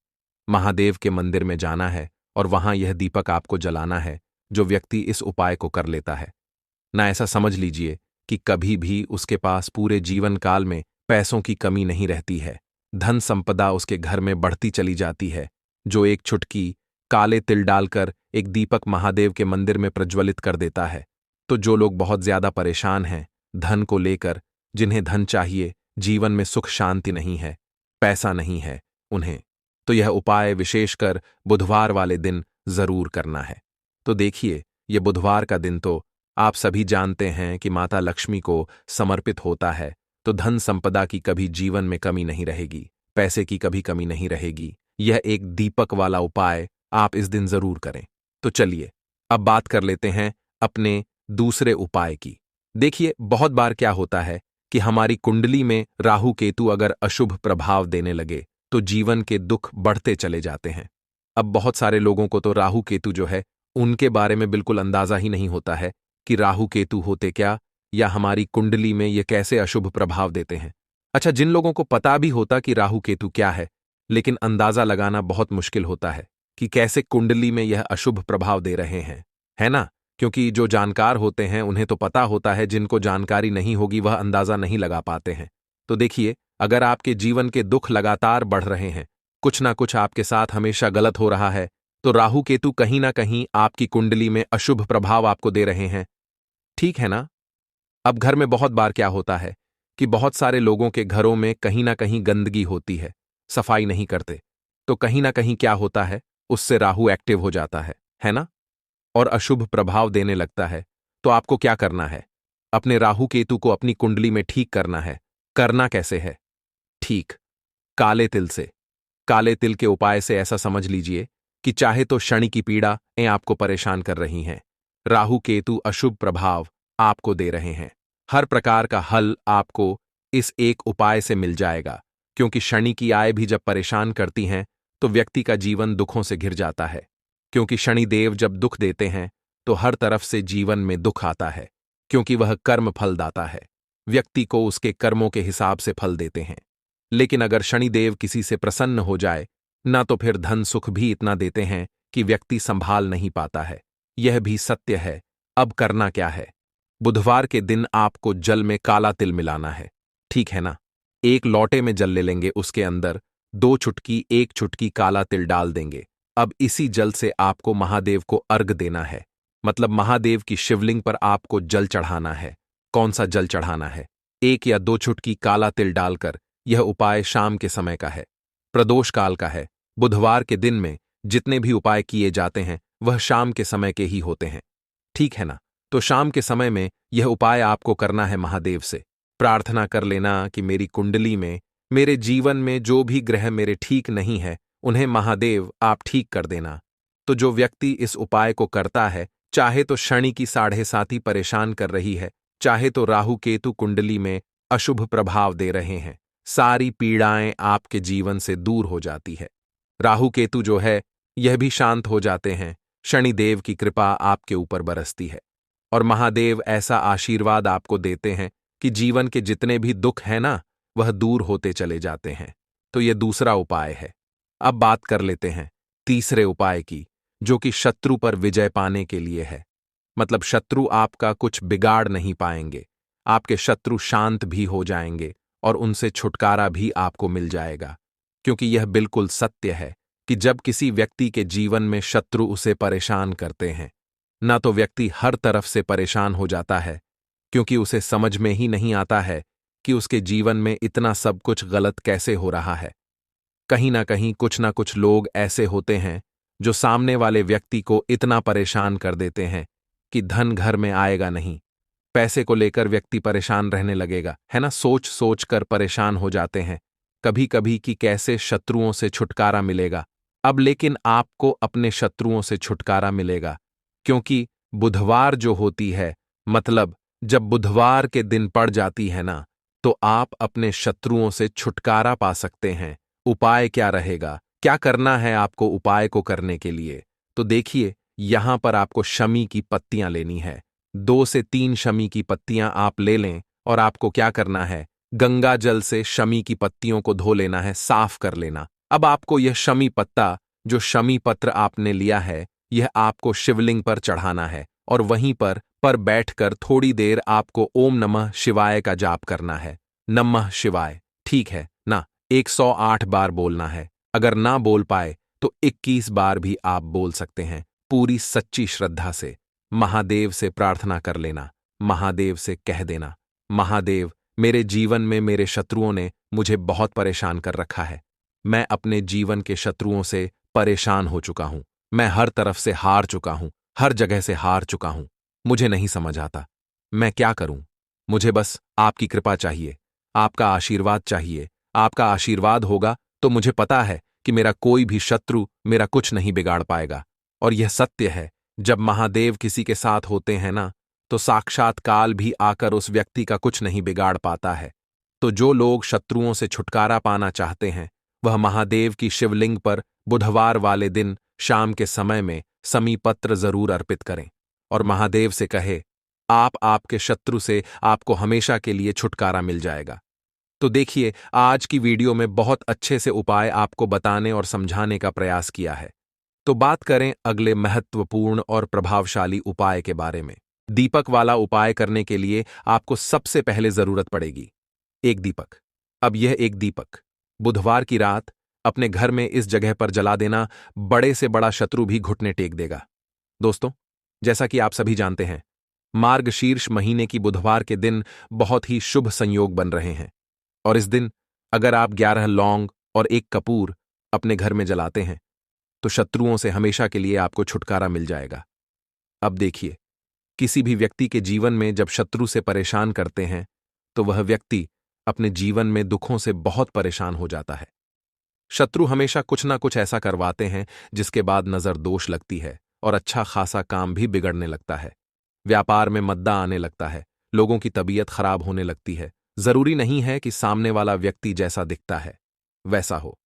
[SPEAKER 1] महादेव के मंदिर में जाना है और वहां यह दीपक आपको जलाना है। जो व्यक्ति इस उपाय को कर लेता है ना, ऐसा समझ लीजिए कि कभी भी उसके पास पूरे जीवन काल में पैसों की कमी नहीं रहती है, धन संपदा उसके घर में बढ़ती चली जाती है। जो एक छुटकी काले तिल डालकर एक दीपक महादेव के मंदिर में प्रज्वलित कर देता है। तो जो लोग बहुत ज्यादा परेशान हैं धन को लेकर, जिन्हें धन चाहिए, जीवन में सुख शांति नहीं है, पैसा नहीं है उन्हें, तो यह उपाय विशेषकर बुधवार वाले दिन जरूर करना है। तो देखिए, यह बुधवार का दिन तो आप सभी जानते हैं कि माता लक्ष्मी को समर्पित होता है तो धन संपदा की कभी जीवन में कमी नहीं रहेगी, पैसे की कभी कमी नहीं रहेगी। यह एक दीपक वाला उपाय आप इस दिन जरूर करें। तो चलिए अब बात कर लेते हैं अपने दूसरे उपाय की। देखिए, बहुत बार क्या होता है कि हमारी कुंडली में राहु केतु अगर अशुभ प्रभाव देने लगे तो जीवन के दुख बढ़ते चले जाते हैं। अब बहुत सारे लोगों को तो राहु केतु जो है उनके बारे में बिल्कुल अंदाजा ही नहीं होता है कि राहु केतु होते क्या, या हमारी कुंडली में ये कैसे अशुभ प्रभाव देते हैं। अच्छा, जिन लोगों को पता भी होता कि राहु केतु क्या है, लेकिन अंदाजा लगाना बहुत मुश्किल होता है कि कैसे कुंडली में यह अशुभ प्रभाव दे रहे हैं, है ना? क्योंकि जो जानकार होते हैं उन्हें तो पता होता है, जिनको जानकारी नहीं होगी वह अंदाजा नहीं लगा पाते हैं। तो देखिए, अगर आपके जीवन के दुख लगातार बढ़ रहे हैं, कुछ ना कुछ आपके साथ हमेशा गलत हो रहा है, तो राहु केतु कहीं ना कहीं आपकी कुंडली में अशुभ प्रभाव आपको दे रहे हैं। ठीक है ना? अब घर में बहुत बार क्या होता है कि बहुत सारे लोगों के घरों में कहीं ना कहीं गंदगी होती है, सफाई नहीं करते, तो कहीं ना कहीं क्या होता है, उससे राहु एक्टिव हो जाता है ना? और अशुभ प्रभाव देने लगता है। तो आपको क्या करना है? अपने राहु केतु को अपनी कुंडली में ठीक करना है। करना कैसे है? ठीक, काले तिल से। काले तिल के उपाय से ऐसा समझ लीजिए कि चाहे तो शनि की पीड़ा आपको परेशान कर रही हैं, राहु केतु अशुभ प्रभाव आपको दे रहे हैं, हर प्रकार का हल आपको इस एक उपाय से मिल जाएगा। क्योंकि शनि की आय भी जब परेशान करती हैं तो व्यक्ति का जीवन दुखों से घिर जाता है। क्योंकि शनि देव जब दुख देते हैं तो हर तरफ से जीवन में दुख आता है, क्योंकि वह कर्म फलदाता है, व्यक्ति को उसके कर्मों के हिसाब से फल देते हैं। लेकिन अगर शनिदेव किसी से प्रसन्न हो जाए ना, तो फिर धन सुख भी इतना देते हैं कि व्यक्ति संभाल नहीं पाता है। यह भी सत्य है। अब करना क्या है? बुधवार के दिन आपको जल में काला तिल मिलाना है, ठीक है ना? एक लोटे में जल ले लेंगे, उसके अंदर 2 चुटकी 1 चुटकी काला तिल डाल देंगे। अब इसी जल से आपको महादेव को अर्घ देना है, मतलब महादेव की शिवलिंग पर आपको जल चढ़ाना है। कौन सा जल चढ़ाना है? 1 या 2 चुटकी काला तिल डालकर। यह उपाय शाम के समय का है, प्रदोष काल का है। बुधवार के दिन में जितने भी उपाय किए जाते हैं वह शाम के समय के ही होते हैं, ठीक है ना? तो शाम के समय में यह उपाय आपको करना है। महादेव से प्रार्थना कर लेना कि मेरी कुंडली में, मेरे जीवन में जो भी ग्रह मेरे ठीक नहीं है उन्हें महादेव आप ठीक कर देना। तो जो व्यक्ति इस उपाय को करता है, चाहे तो शनि की 7.5 परेशान कर रही है, चाहे तो राहु केतु कुंडली में अशुभ प्रभाव दे रहे हैं, सारी पीड़ाएं आपके जीवन से दूर हो जाती है। राहु केतु जो है यह भी शांत हो जाते हैं, शनिदेव की कृपा आपके ऊपर बरसती है और महादेव ऐसा आशीर्वाद आपको देते हैं कि जीवन के जितने भी दुख हैं ना, वह दूर होते चले जाते हैं। तो यह दूसरा उपाय है। अब बात कर लेते हैं तीसरे उपाय की, जो कि शत्रु पर विजय पाने के लिए है। मतलब शत्रु आपका कुछ बिगाड़ नहीं पाएंगे, आपके शत्रु शांत भी हो जाएंगे और उनसे छुटकारा भी आपको मिल जाएगा। क्योंकि यह बिल्कुल सत्य है कि जब किसी व्यक्ति के जीवन में शत्रु उसे परेशान करते हैं ना, तो व्यक्ति हर तरफ से परेशान हो जाता है, क्योंकि उसे समझ में ही नहीं आता है कि उसके जीवन में इतना सब कुछ गलत कैसे हो रहा है। कहीं ना कहीं कुछ ना कुछ लोग ऐसे होते हैं जो सामने वाले व्यक्ति को इतना परेशान कर देते हैं कि धन घर में आएगा नहीं, पैसे को लेकर व्यक्ति परेशान रहने लगेगा, है ना? सोच सोच कर परेशान हो जाते हैं कभी कभी कि कैसे शत्रुओं से छुटकारा मिलेगा। अब लेकिन आपको अपने शत्रुओं से छुटकारा मिलेगा, क्योंकि बुधवार जो होती है, मतलब जब बुधवार के दिन पड़ जाती है ना, तो आप अपने शत्रुओं से छुटकारा पा सकते हैं। उपाय क्या रहेगा? क्या करना है आपको उपाय को करने के लिए? तो देखिए, यहां पर आपको शमी की पत्तियां लेनी है। 2 से 3 शमी की पत्तियां आप ले लें और आपको क्या करना है, गंगा जल से शमी की पत्तियों को धो लेना है, साफ कर लेना। अब आपको यह शमी पत्ता, जो शमी पत्र आपने लिया है, यह आपको शिवलिंग पर चढ़ाना है और वहीं पर बैठकर थोड़ी देर आपको ओम नमः शिवाय का जाप करना है। नमः शिवाय, ठीक है ना? 108 बार बोलना है। अगर ना बोल पाए तो 21 बार भी आप बोल सकते हैं, पूरी सच्ची श्रद्धा से। महादेव से प्रार्थना कर लेना, महादेव से कह देना, महादेव, मेरे जीवन में मेरे शत्रुओं ने मुझे बहुत परेशान कर रखा है। मैं अपने जीवन के शत्रुओं से परेशान हो चुका हूं। मैं हर तरफ से हार चुका हूं, हर जगह से हार चुका हूं। मुझे नहीं समझ आता। मैं क्या करूं? मुझे बस आपकी कृपा चाहिए, आपका आशीर्वाद चाहिए। आपका आशीर्वाद होगा तो मुझे पता है कि मेरा कोई भी शत्रु मेरा कुछ नहीं बिगाड़ पाएगा। और यह सत्य है, जब महादेव किसी के साथ होते हैं ना, तो साक्षात काल भी आकर उस व्यक्ति का कुछ नहीं बिगाड़ पाता है। तो जो लोग शत्रुओं से छुटकारा पाना चाहते हैं, वह महादेव की शिवलिंग पर बुधवार वाले दिन शाम के समय में समीपत्र जरूर अर्पित करें और महादेव से कहे, आपके शत्रु से आपको हमेशा के लिए छुटकारा मिल जाएगा। तो देखिए, आज की वीडियो में बहुत अच्छे से उपाय आपको बताने और समझाने का प्रयास किया है। तो बात करें अगले महत्वपूर्ण और प्रभावशाली उपाय के बारे में। दीपक वाला उपाय करने के लिए आपको सबसे पहले जरूरत पड़ेगी एक दीपक। अब यह एक दीपक बुधवार की रात अपने घर में इस जगह पर जला देना, बड़े से बड़ा शत्रु भी घुटने टेक देगा। दोस्तों, जैसा कि आप सभी जानते हैं, मार्गशीर्ष महीने की बुधवार के दिन बहुत ही शुभ संयोग बन रहे हैं और इस दिन अगर आप 11 लौंग और एक कपूर अपने घर में जलाते हैं तो शत्रुओं से हमेशा के लिए आपको छुटकारा मिल जाएगा। अब देखिए, किसी भी व्यक्ति के जीवन में जब शत्रु से परेशान करते हैं तो वह व्यक्ति अपने जीवन में दुखों से बहुत परेशान हो जाता है। शत्रु हमेशा कुछ ना कुछ ऐसा करवाते हैं जिसके बाद नजर दोष लगती है और अच्छा खासा काम भी बिगड़ने लगता है। व्यापार में मद्दा आने लगता है, लोगों की तबीयत खराब होने लगती है। जरूरी नहीं है कि सामने वाला व्यक्ति जैसा दिखता है वैसा हो।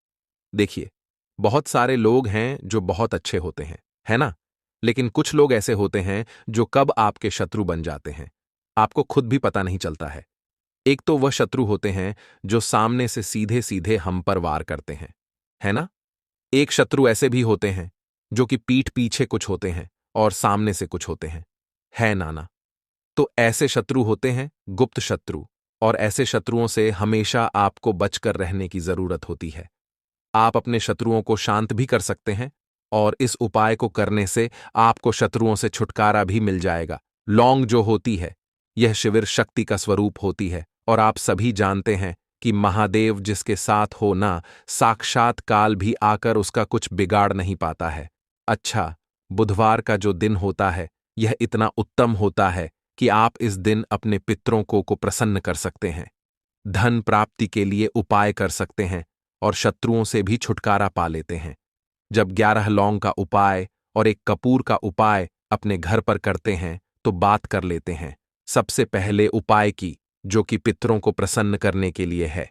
[SPEAKER 1] देखिए, बहुत सारे लोग हैं जो बहुत अच्छे होते हैं, है ना? लेकिन कुछ लोग ऐसे होते हैं जो कब आपके शत्रु बन जाते हैं, आपको खुद भी पता नहीं चलता है। एक तो वह शत्रु होते हैं जो सामने से सीधे सीधे हम पर वार करते हैं, है ना? एक शत्रु ऐसे भी होते हैं जो कि पीठ पीछे कुछ होते हैं और सामने से कुछ होते हैं, है नाना? तो ऐसे शत्रु होते हैं गुप्त शत्रु, और ऐसे शत्रुओं से हमेशा आपको बचकर रहने की जरूरत होती है। आप अपने शत्रुओं को शांत भी कर सकते हैं और इस उपाय को करने से आपको शत्रुओं से छुटकारा भी मिल जाएगा। लौंग जो होती है, यह शिविर शक्ति का स्वरूप होती है और आप सभी जानते हैं कि महादेव जिसके साथ हो ना, साक्षात काल भी आकर उसका कुछ बिगाड़ नहीं पाता है। अच्छा, बुधवार का जो दिन होता है यह इतना उत्तम होता है कि आप इस दिन अपने पितरों को प्रसन्न कर सकते हैं, धन प्राप्ति के लिए उपाय कर सकते हैं और शत्रुओं से भी छुटकारा पा लेते हैं। जब 11 लौंग का उपाय और एक कपूर का उपाय अपने घर पर करते हैं तो बात कर लेते हैं सबसे पहले उपाय की, जो कि पितरों को प्रसन्न करने के लिए है।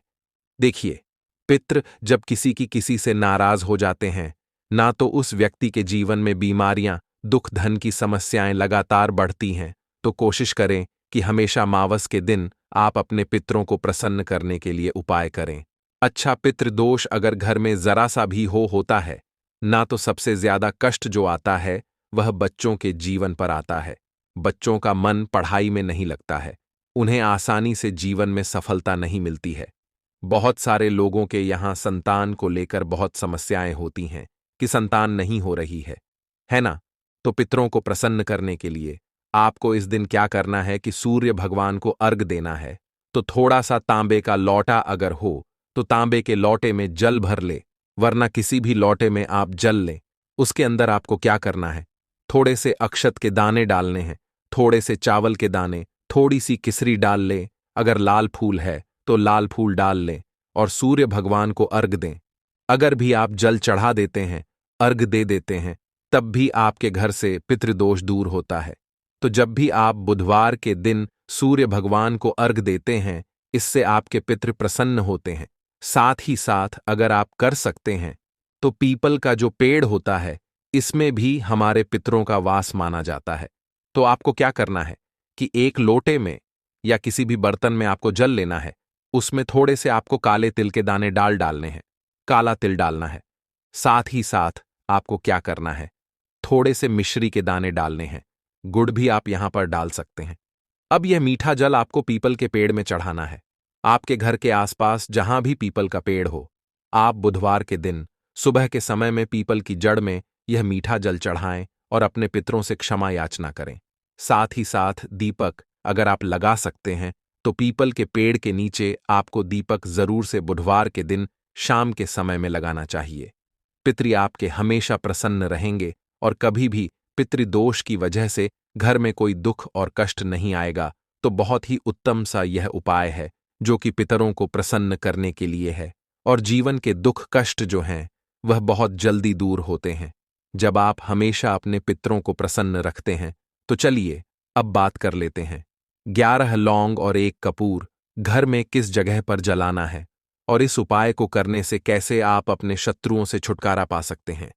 [SPEAKER 1] देखिए, पितृ जब किसी की किसी से नाराज हो जाते हैं ना, तो उस व्यक्ति के जीवन में बीमारियां, दुख, धन की समस्याएं लगातार बढ़ती हैं, तो कोशिश करें कि हमेशा मावस के दिन आप अपने पितरों को प्रसन्न करने के लिए उपाय करें। अच्छा, पितृदोष अगर घर में जरा सा भी होता है ना, तो सबसे ज्यादा कष्ट जो आता है वह बच्चों के जीवन पर आता है। बच्चों का मन पढ़ाई में नहीं लगता है, उन्हें आसानी से जीवन में सफलता नहीं मिलती है। बहुत सारे लोगों के यहाँ संतान को लेकर बहुत समस्याएं होती हैं कि संतान नहीं हो रही है ना? तो पितरों को प्रसन्न करने के लिए आपको इस दिन क्या करना है कि सूर्य भगवान को अर्घ देना है। तो थोड़ा सा तांबे का लौटा अगर हो तो तांबे के लौटे में जल भर ले, वरना किसी भी लौटे में आप जल लें। उसके अंदर आपको क्या करना है, थोड़े से अक्षत के दाने डालने हैं, थोड़े से चावल के दाने, थोड़ी सी किसरी डाल लें, अगर लाल फूल है तो लाल फूल डाल लें और सूर्य भगवान को अर्घ दें। अगर भी आप जल चढ़ा देते हैं, अर्घ दे देते हैं, तब भी आपके घर से पितृदोष दूर होता है। तो जब भी आप बुधवार के दिन सूर्य भगवान को अर्घ देते हैं, इससे आपके पितृ प्रसन्न होते हैं। साथ ही साथ अगर आप कर सकते हैं तो पीपल का जो पेड़ होता है, इसमें भी हमारे पितरों का वास माना जाता है। तो आपको क्या करना है कि एक लोटे में या किसी भी बर्तन में आपको जल लेना है, उसमें थोड़े से आपको काले तिल के दाने डालने हैं, काला तिल डालना है। साथ ही साथ आपको क्या करना है, थोड़े से मिश्री के दाने डालने हैं, गुड़ भी आप यहां पर डाल सकते हैं। अब यह मीठा जल आपको पीपल के पेड़ में चढ़ाना है। आपके घर के आसपास जहां भी पीपल का पेड़ हो, आप बुधवार के दिन सुबह के समय में पीपल की जड़ में यह मीठा जल चढ़ाएं और अपने पितरों से क्षमा याचना करें। साथ ही साथ दीपक अगर आप लगा सकते हैं तो पीपल के पेड़ के नीचे आपको दीपक जरूर से बुधवार के दिन शाम के समय में लगाना चाहिए। पितृ आपके हमेशा प्रसन्न रहेंगे और कभी भी पितृदोष की वजह से घर में कोई दुख और कष्ट नहीं आएगा, तो बहुत ही उत्तम सा यह उपाय है जो कि पितरों को प्रसन्न करने के लिए है। और जीवन के दुख कष्ट जो हैं वह बहुत जल्दी दूर होते हैं जब आप हमेशा अपने पितरों को प्रसन्न रखते हैं। तो चलिए अब बात कर लेते हैं 11 लौंग और 1 कपूर घर में किस जगह पर जलाना है और इस उपाय को करने से कैसे आप अपने शत्रुओं से छुटकारा पा सकते हैं।